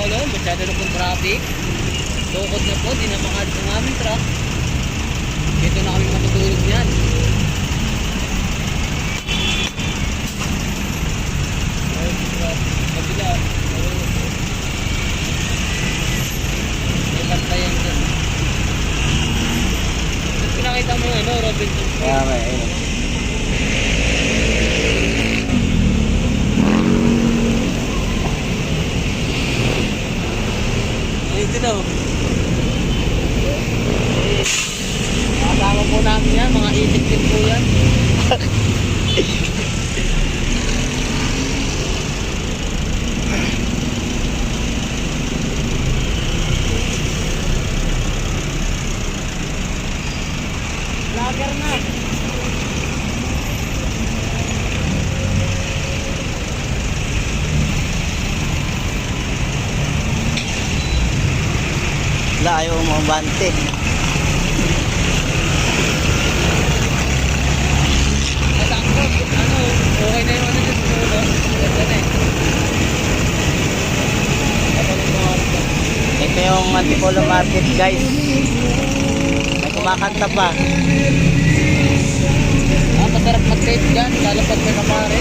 ano, masyado na pong traffic. Tukot na po, di na makalit ang aming truck. Dito na kami matutulog niyan. Kabila. May bantayan dyan. Tapos pinakita mo yung ano, Robinson Street. Kaya may ayun. Dito na. Kasama po namin yan, mga itik din po yan. Vlogger na. Wala, ayaw umabante. Matangkot, ano, okay na yung ano dyan sa ulo. Ganda na eh. Ito yung Antipolo Market, guys. May kumakanta pa. Masarap mag-tape dyan, lalo pag may kapare.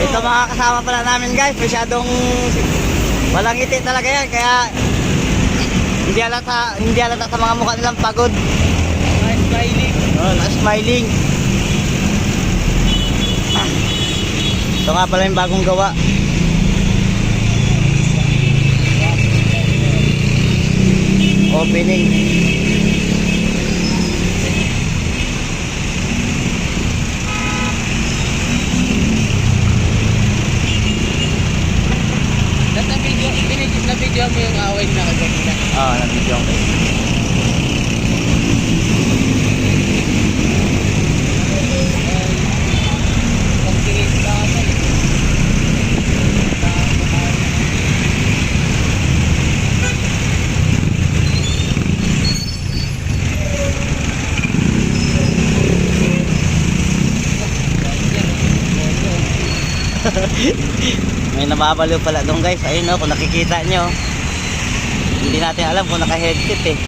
Ito mga kasama pala namin, guys. Masyadong walang ngiti talaga yan. Kaya hindi halata sa mga mukha nilang pagod. Nice smiling. Oh, na-smiling. Ito nga pala yung bagong gawa. Opening. Na-video mo yung away na kaganda. Oo, nabidyo ko. Pag-tingin sa akin. May nababaliw pala doon, guys. Ayun, kung nakikita nyo, hindi natin alam kung naka-headset eh.